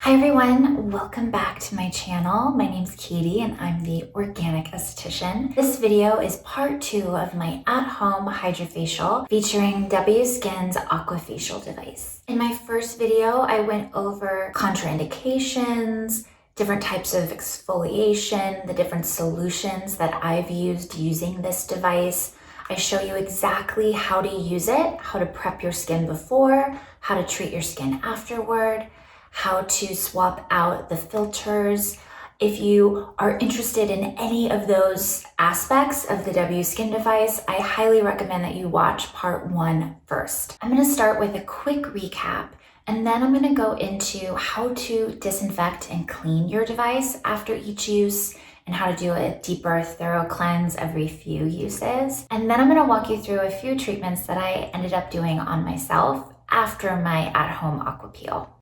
Hi everyone, welcome back to my channel. My name's Katie and I'm the Organic Esthetician. This video is part 2 of my at-home Hydra Facial featuring WSkin's Aqua facial device. In my first video, I went over contraindications, different types of exfoliation, the different solutions that I've used using this device. I show you exactly how to use it, how to prep your skin before, how to treat your skin afterward, how to swap out the filters. If you are interested in any of those aspects of the WSkin device, I highly recommend that you watch part 1 first. I'm going to start with a quick recap, and then I'm going to go into how to disinfect and clean your device after each use, and how to do a deeper, thorough cleanse every few uses. And then I'm going to walk you through a few treatments that I ended up doing on myself after my at-home Aqua peel.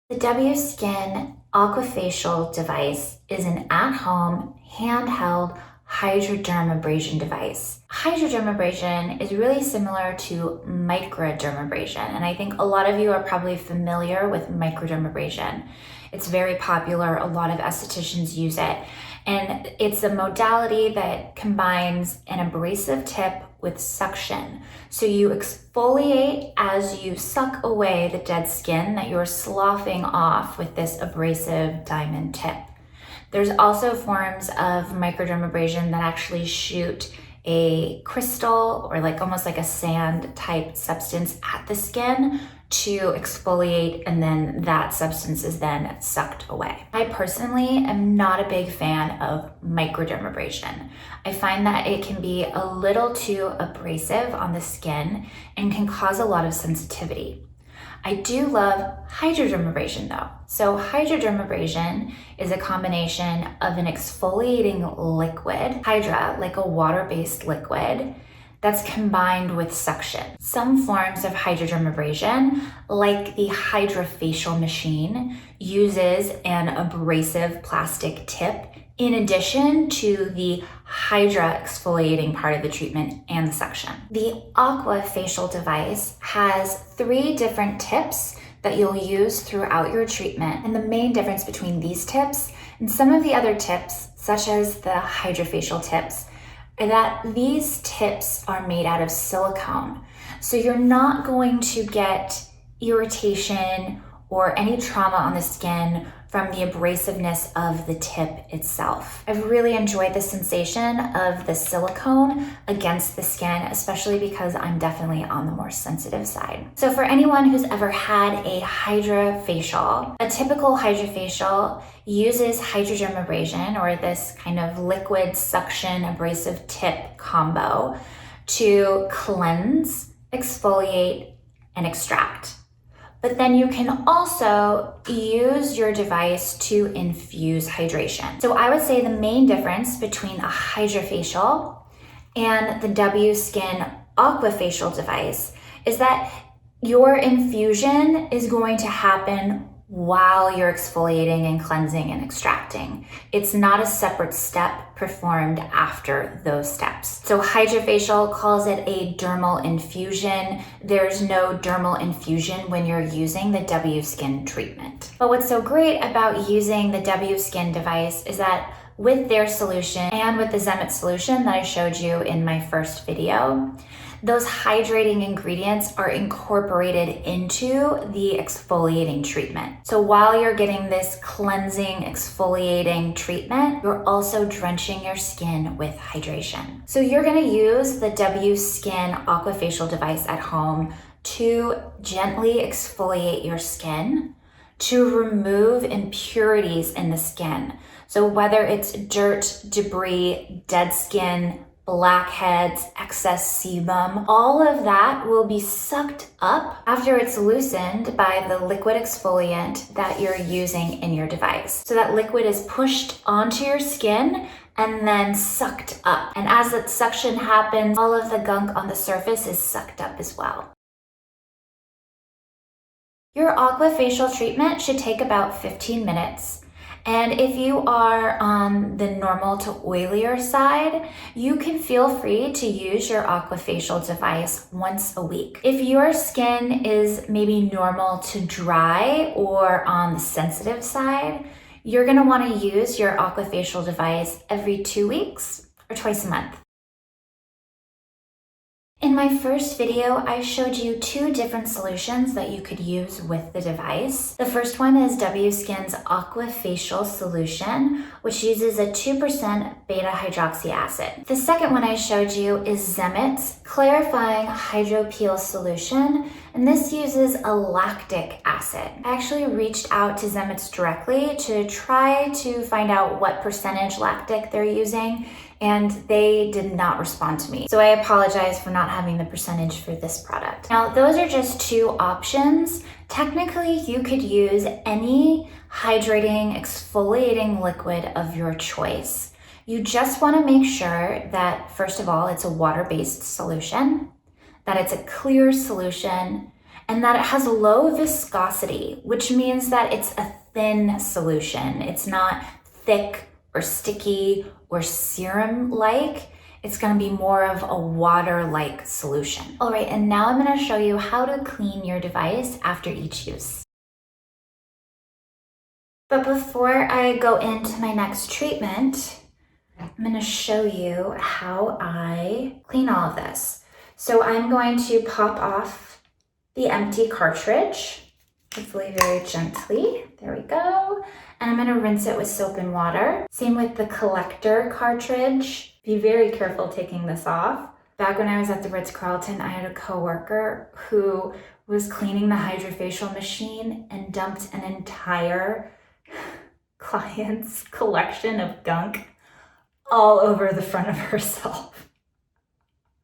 The WSkin Aqua Facial device is an at-home, handheld Hydro-Dermabrasion device. Hydro-Dermabrasion is really similar to Microdermabrasion, and I think a lot of you are probably familiar with Microdermabrasion. It's very popular, a lot of estheticians use it, and it's a modality that combines an abrasive tip with suction. So you exfoliate as you suck away the dead skin that you're sloughing off with this abrasive diamond tip. There's also forms of microdermabrasion that actually shoot a crystal or almost like a sand type substance at the skin to exfoliate, and then that substance is then sucked away. I personally am not a big fan of microdermabrasion. I find that it can be a little too abrasive on the skin and can cause a lot of sensitivity. I do love hydrodermabrasion though. So hydrodermabrasion is a combination of an exfoliating liquid, hydra, like a water-based liquid, that's combined with suction. Some forms of hydrodermabrasion, like the Hydra Facial machine, uses an abrasive plastic tip in addition to the Hydra exfoliating part of the treatment and the suction. The Aqua facial device has 3 different tips that you'll use throughout your treatment. And the main difference between these tips and some of the other tips, such as the Hydra facial tips, are that these tips are made out of silicone. So you're not going to get irritation or any trauma on the skin from the abrasiveness of the tip itself. I've really enjoyed the sensation of the silicone against the skin, especially because I'm definitely on the more sensitive side. So for anyone who's ever had a Hydra facial, a typical Hydra facial uses hydrodermabrasion, or this kind of liquid suction abrasive tip combo, to cleanse, exfoliate, and extract. But then you can also use your device to infuse hydration. So I would say the main difference between a Hydra facial and the WSkin Aqua facial device is that your infusion is going to happen while you're exfoliating and cleansing and extracting. It's not a separate step performed after those steps. So Hydra Facial calls it a dermal infusion. There's no dermal infusion when you're using the WSkin treatment. But what's so great about using the WSkin device is that with their solution and with the Zemit solution that I showed you in my first video, those hydrating ingredients are incorporated into the exfoliating treatment. So while you're getting this cleansing, exfoliating treatment, you're also drenching your skin with hydration. So you're gonna use the WSkin Aqua facial device at home to gently exfoliate your skin, to remove impurities in the skin. So whether it's dirt, debris, dead skin, blackheads, excess sebum, all of that will be sucked up after it's loosened by the liquid exfoliant that you're using in your device. So that liquid is pushed onto your skin and then sucked up. And as that suction happens, all of the gunk on the surface is sucked up as well. Your Aqua facial treatment should take about 15 minutes. And if you are on the normal to oilier side, you can feel free to use your Aqua Facial device once a week. If your skin is maybe normal to dry or on the sensitive side, you're gonna wanna use your Aqua Facial device every 2 weeks or twice a month. In my first video, I showed you 2 different solutions that you could use with the device. The first one is WSkin's Aqua Facial solution, which uses a 2% beta-hydroxy acid. The second one I showed you is Zemit's Clarifying Hydro Peel solution, and this uses a lactic acid. I actually reached out to Zemit's directly to try to find out what percentage lactic they're using, and they did not respond to me. So I apologize for not having the percentage for this product. Now, those are just 2 options. Technically, you could use any hydrating, exfoliating liquid of your choice. You just wanna make sure that, first of all, it's a water-based solution, that it's a clear solution, and that it has low viscosity, which means that it's a thin solution. It's not thick or sticky or serum-like. It's gonna be more of a water-like solution. All right, and now I'm gonna show you how to clean your device after each use. But before I go into my next treatment, I'm gonna show you how I clean all of this. So I'm going to pop off the empty cartridge, hopefully very gently. There we go. And I'm gonna rinse it with soap and water. Same with the collector cartridge. Be very careful taking this off. Back when I was at the Ritz-Carlton, I had a coworker who was cleaning the Hydra Facial machine and dumped an entire client's collection of gunk all over the front of herself.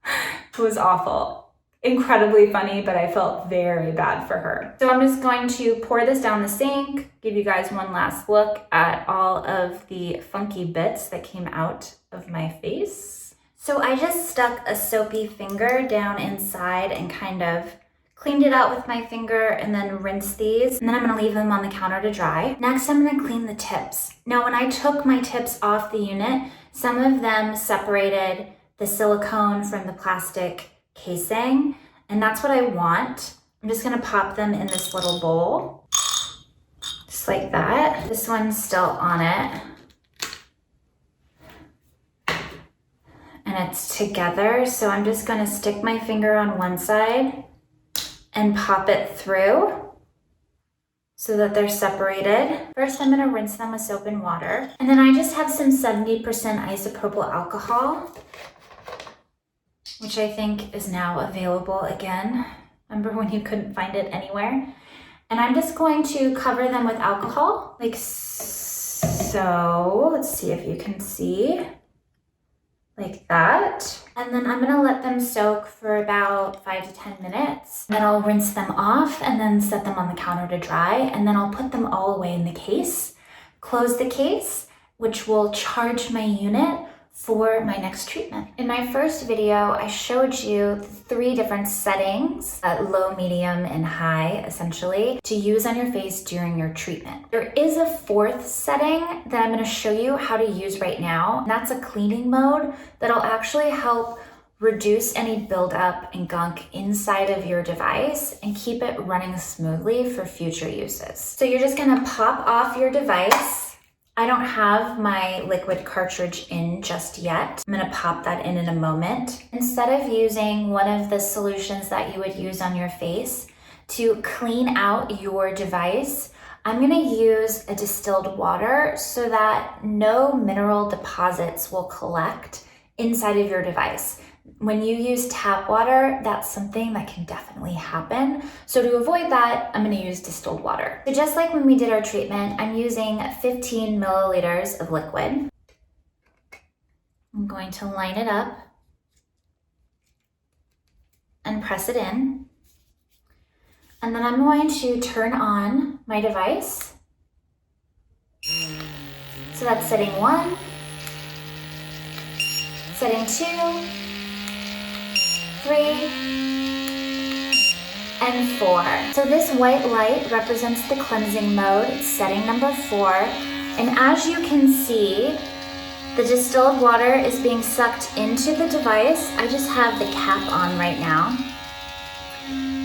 It was awful. Incredibly funny, but I felt very bad for her. So I'm just going to pour this down the sink, give you guys one last look at all of the funky bits that came out of my face. So I just stuck a soapy finger down inside and kind of cleaned it out with my finger and then rinsed these. And then I'm gonna leave them on the counter to dry. Next, I'm gonna clean the tips. Now, when I took my tips off the unit, some of them separated the silicone from the plastic casing, and that's what I want. I'm just gonna pop them in this little bowl, just like that. This one's still on it, and it's together, so I'm just gonna stick my finger on one side and pop it through so that they're separated. First, I'm gonna rinse them with soap and water, and then I just have some 70% isopropyl alcohol, which I think is now available again. Remember when you couldn't find it anywhere? And I'm just going to cover them with alcohol, like so. Let's see if you can see, like that. And then I'm gonna let them soak for about 5 to 10 minutes. Then I'll rinse them off and then set them on the counter to dry. And then I'll put them all away in the case, close the case, which will charge my unit for my next treatment. In my first video, I showed you the 3 different settings, low, medium, and high, essentially, to use on your face during your treatment. There is a 4th setting that I'm gonna show you how to use right now, and that's a cleaning mode that'll actually help reduce any buildup and gunk inside of your device and keep it running smoothly for future uses. So you're just gonna pop off your device. I don't have my liquid cartridge in just yet. I'm gonna pop that in a moment. Instead of using one of the solutions that you would use on your face to clean out your device, I'm gonna use a distilled water so that no mineral deposits will collect inside of your device. When you use tap water, that's something that can definitely happen. So to avoid that, I'm gonna use distilled water. So just like when we did our treatment, I'm using 15 milliliters of liquid. I'm going to line it up and press it in. And then I'm going to turn on my device. So that's setting 1, setting 2, 3, and 4. So this white light represents the cleansing mode, setting number 4. And as you can see, the distilled water is being sucked into the device. I just have the cap on right now.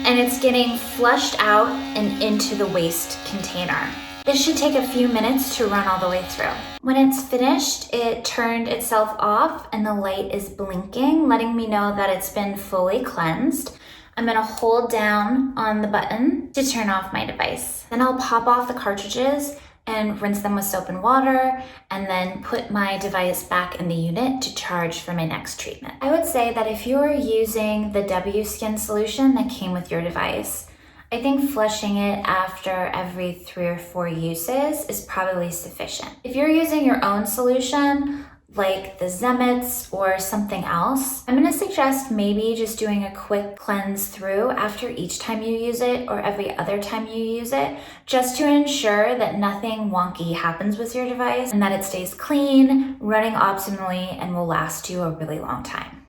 And it's getting flushed out and into the waste container. This should take a few minutes to run all the way through. When it's finished, it turned itself off and the light is blinking, letting me know that it's been fully cleansed. I'm gonna hold down on the button to turn off my device. Then I'll pop off the cartridges and rinse them with soap and water, and then put my device back in the unit to charge for my next treatment. I would say that if you're using the W Skin solution that came with your device, I think flushing it after every 3 or 4 uses is probably sufficient. If you're using your own solution, like the Zemitz or something else, I'm gonna suggest maybe just doing a quick cleanse through after each time you use it or every other time you use it, just to ensure that nothing wonky happens with your device and that it stays clean, running optimally, and will last you a really long time.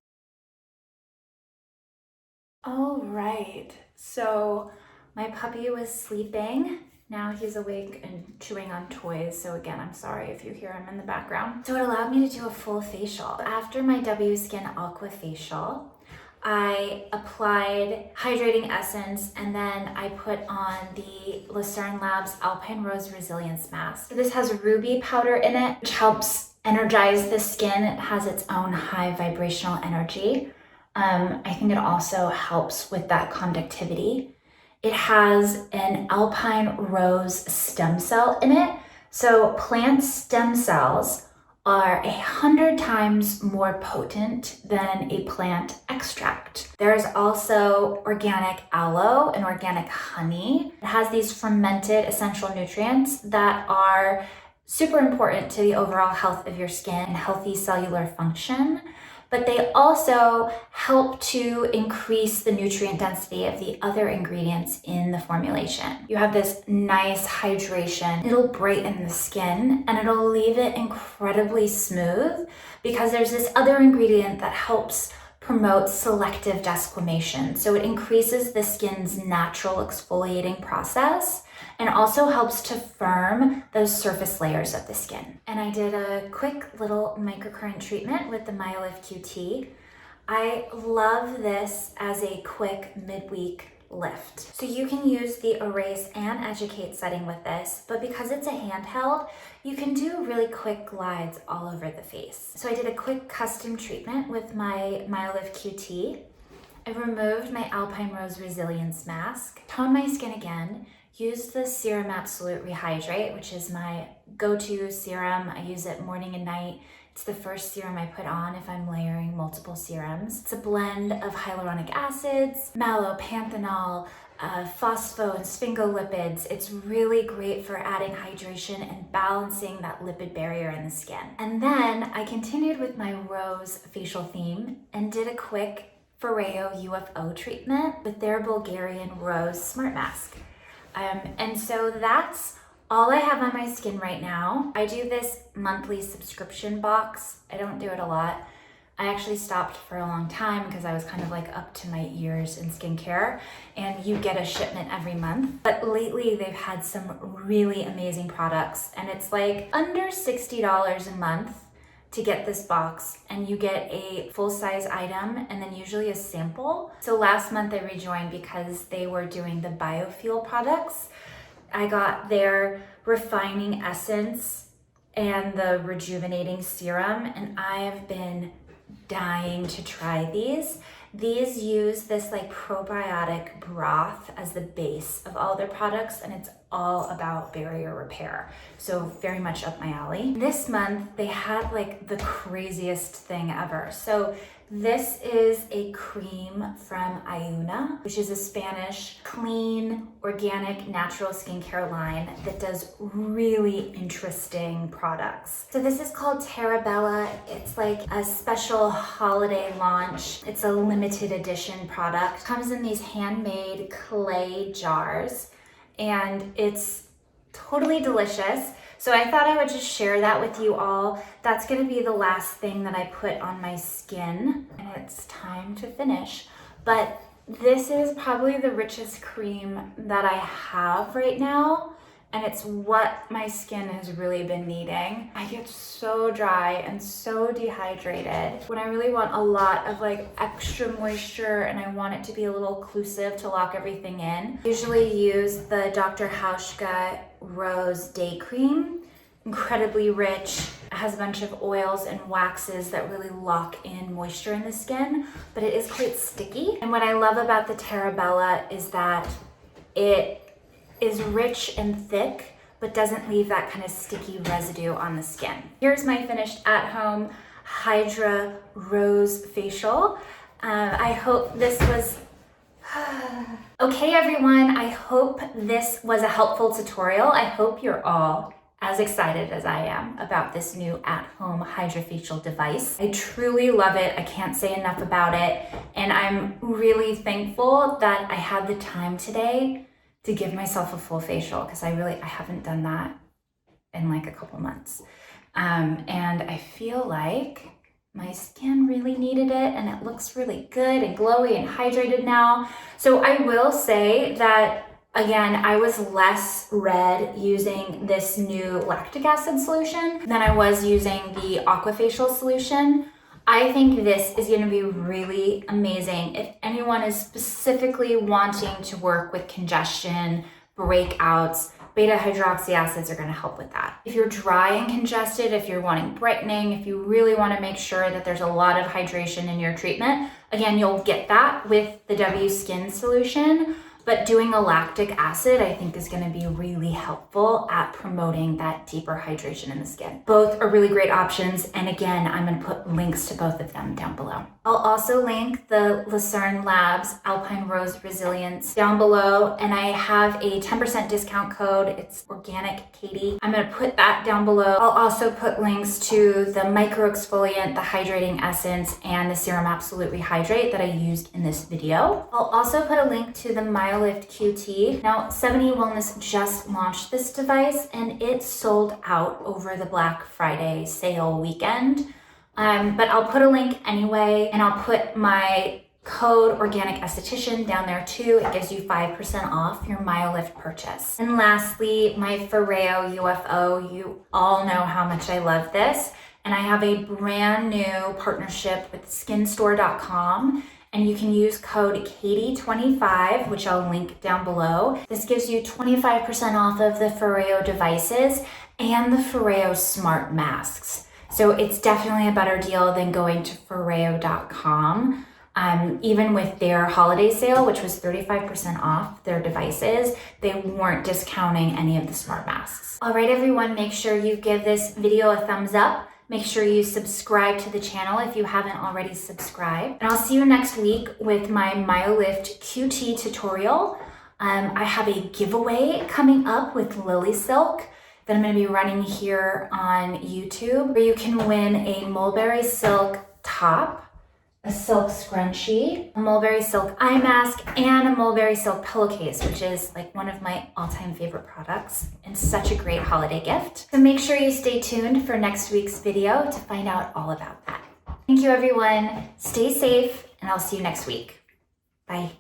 All right, so my puppy was sleeping. Now he's awake and chewing on toys, so again, I'm sorry if you hear him in the background. So it allowed me to do a full facial. After my W Skin Aqua facial, I applied Hydrating Essence, and then I put on the Lucerne Labs Alpine Rose Resilience Mask. This has ruby powder in it, which helps energize the skin. It has its own high vibrational energy. I think it also helps with that conductivity. It has an Alpine rose stem cell in it. So plant stem cells are 100 times more potent than a plant extract. There's also organic aloe and organic honey. It has these fermented essential nutrients that are super important to the overall health of your skin and healthy cellular function. But they also help to increase the nutrient density of the other ingredients in the formulation. You have this nice hydration. It'll brighten the skin and it'll leave it incredibly smooth because there's this other ingredient that helps promote selective desquamation. So it increases the skin's natural exfoliating process and also helps to firm those surface layers of the skin. And I did a quick little microcurrent treatment with the MyoLift QT. I love this as a quick midweek lift. So you can use the erase and educate setting with this, but because it's a handheld, you can do really quick glides all over the face. So I did a quick custom treatment with my MyoLift QT. I removed my Alpine Rose Resilience Mask, toned my skin again, used the Serum Absolute Rehydrate, which is my go-to serum. I use it morning and night. It's the first serum I put on if I'm layering multiple serums. It's a blend of hyaluronic acids, malopanthenol, phospho and sphingolipids. It's really great for adding hydration and balancing that lipid barrier in the skin. And then I continued with my rose facial theme and did a quick FOREO UFO treatment with their Bulgarian Rose Smart Mask. And so that's all I have on my skin right now. I do this monthly subscription box. I don't do it a lot. I actually stopped for a long time because I was kind of like up to my ears in skincare, and you get a shipment every month. But lately they've had some really amazing products, and it's like under $60 a month to get this box, and you get a full-size item and then usually a sample. So last month I rejoined because they were doing the biofuel products. I got their refining essence and the rejuvenating serum, and I have been dying to try these. These use this like probiotic broth as the base of all their products, and it's all about barrier repair. So very much up my alley. This month they had like the craziest thing ever. So this is a cream from Ayuna, which is a Spanish clean, organic, natural skincare line that does really interesting products. So this is called Terabella. It's like a special holiday launch. It's a limited edition product. It comes in these handmade clay jars, and it's totally delicious. So I thought I would just share that with you all. That's gonna be the last thing that I put on my skin, and it's time to finish. But this is probably the richest cream that I have right now, and it's what my skin has really been needing. I get so dry and so dehydrated when I really want a lot of like extra moisture and I want it to be a little occlusive to lock everything in. I usually use the Dr. Hauschka Rose Day Cream. Incredibly rich. It has a bunch of oils and waxes that really lock in moisture in the skin, but it is quite sticky. And what I love about the Terabella is that it is rich and thick, but doesn't leave that kind of sticky residue on the skin. Here's my finished at-home Hydra Rose Facial. I hope this was okay, everyone. I hope this was a helpful tutorial. I hope you're all as excited as I am about this new at-home Hydra Facial device. I truly love it. I can't say enough about it. And I'm really thankful that I had the time today to give myself a full facial, because I haven't done that in like a couple months. And I feel like my skin really needed it, and it looks really good and glowy and hydrated now. So I will say that, again, I was less red using this new lactic acid solution than I was using the Aqua facial solution. I think this is going to be really amazing if anyone is specifically wanting to work with congestion, breakouts. Beta hydroxy acids are going to help with that. If you're dry and congested, if you're wanting brightening, if you really want to make sure that there's a lot of hydration in your treatment, again, you'll get that with the W Skin solution. But doing a lactic acid, I think, is going to be really helpful at promoting that deeper hydration in the skin. Both are really great options. And again, I'm going to put links to both of them down below. I'll also link the Lucerne Labs Alpine Rose Resilience down below. And I have a 10% discount code. It's Organic Katie. I'm going to put that down below. I'll also put links to the Micro-Exfoliant, the Hydrating Essence, and the Serum Absolute Rehydrate that I used in this video. I'll also put a link to the MyoLift QT. Now, 70 Wellness just launched this device and it sold out over the Black Friday sale weekend. But I'll put a link anyway, and I'll put my code Organic Esthetician down there too. It gives you 5% off your MyoLift purchase. And lastly, my FOREO UFO. You all know how much I love this. And I have a brand new partnership with skinstore.com. And you can use code Katie25, which I'll link down below. This gives you 25% off of the FOREO devices and the FOREO smart masks. So it's definitely a better deal than going to FOREO.com. Even with their holiday sale, which was 35% off their devices, they weren't discounting any of the smart masks. All right, everyone, make sure you give this video a thumbs up. Make sure you subscribe to the channel if you haven't already subscribed. And I'll see you next week with my MyoLift QT tutorial. I have a giveaway coming up with Lily Silk that I'm going to be running here on YouTube, where you can win a mulberry silk top, a silk scrunchie, a mulberry silk eye mask, and a mulberry silk pillowcase, which is like one of my all-time favorite products and such a great holiday gift. So make sure you stay tuned for next week's video to find out all about that. Thank you, everyone. Stay safe, and I'll see you next week. Bye.